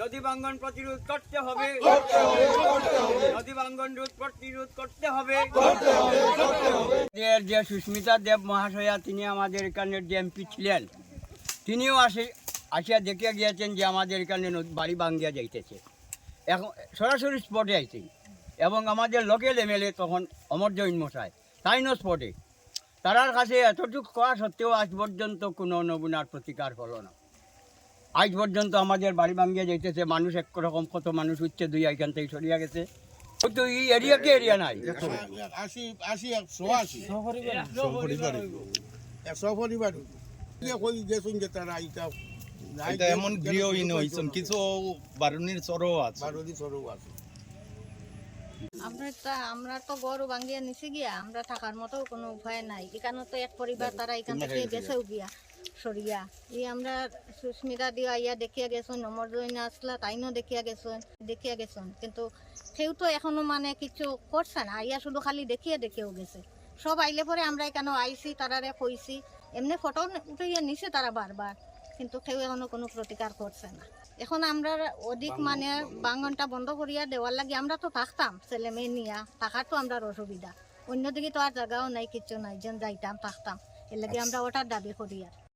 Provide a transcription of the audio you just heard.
নদী ভাঙ্গন প্রতিরোধ করতে হবে, নদী ভাঙ্গন প্রতিরোধ করতে হবে। যে সুস্মিতা দেব মহাশয়া, তিনি আমাদের এখানের যে এমপি ছিলেন, তিনিও আসিয়া দেখিয়া গিয়েছেন যে আমাদের এখানে বাড়ি ভাঙ্গিয়া যাইতেছে। এখন সরাসরি স্পটে আইছেন, এবং আমাদের লোকাল এমএলএ তখন অমর জৈন মশাই তাইনও স্পটে। তারার কাছে এতটুকু করা সত্ত্বেও আজ পর্যন্ত কোনো নমুনার প্রতিকার হলো না। আজ পর্যন্ত আমাদের বাড়ি ভাঙ্গিয়া যাইতেছে, মানুষ একরকম, কত মানুষ উঠছে, দুই এখান থেকে সরিয়া গেছে। তো এই এরিয়াকে এরিয়া নাই, 100 পরিবার গেছেন যে তারা এটা এমন গৃহহীন হয়েছেন, কিছু বারুনির চরও আছে। আমরা তো গরু ভাঙ্গিয়া নিচে গিয়া আমরা থাকার মতো কোনো উপায় নাই। এখানে তো এক পরিবার তারা এখান থেকে গেছেও গিয়া সরিয়া। এই আমরা সুস্মিতা দিয়া ইয়া দেখিয়া গেছেন, অমর জৈন আসলা তাইনও দেখিয়া গেছেন, কিন্তু কেউ তো এখনো মানে কিছু করছে না। ইয়া শুধু খালি দেখেও গেছে। সব আইলে পরে আমরা এখানে আইসি, তারারে কইছি, এমনি ফটো উঠিয়ে নিছে তারা বারবার, কিন্তু কেউ এখনো কোনো প্রতিকার করছে না। এখন আমরা অধিক মানে বাঙ্গনটা বন্ধ করিয়া দেওয়ার লাগে আমরা তো থাকতাম, ছেলে মেয়ে নিয়া থাকার তো আমরা অসুবিধা। অন্যদিকে তো আর জায়গাও নাই, কিচ্ছু নাই, যেন যাইতাম থাকতাম, এর লাগে আমরা ওটার দাবি করি। আর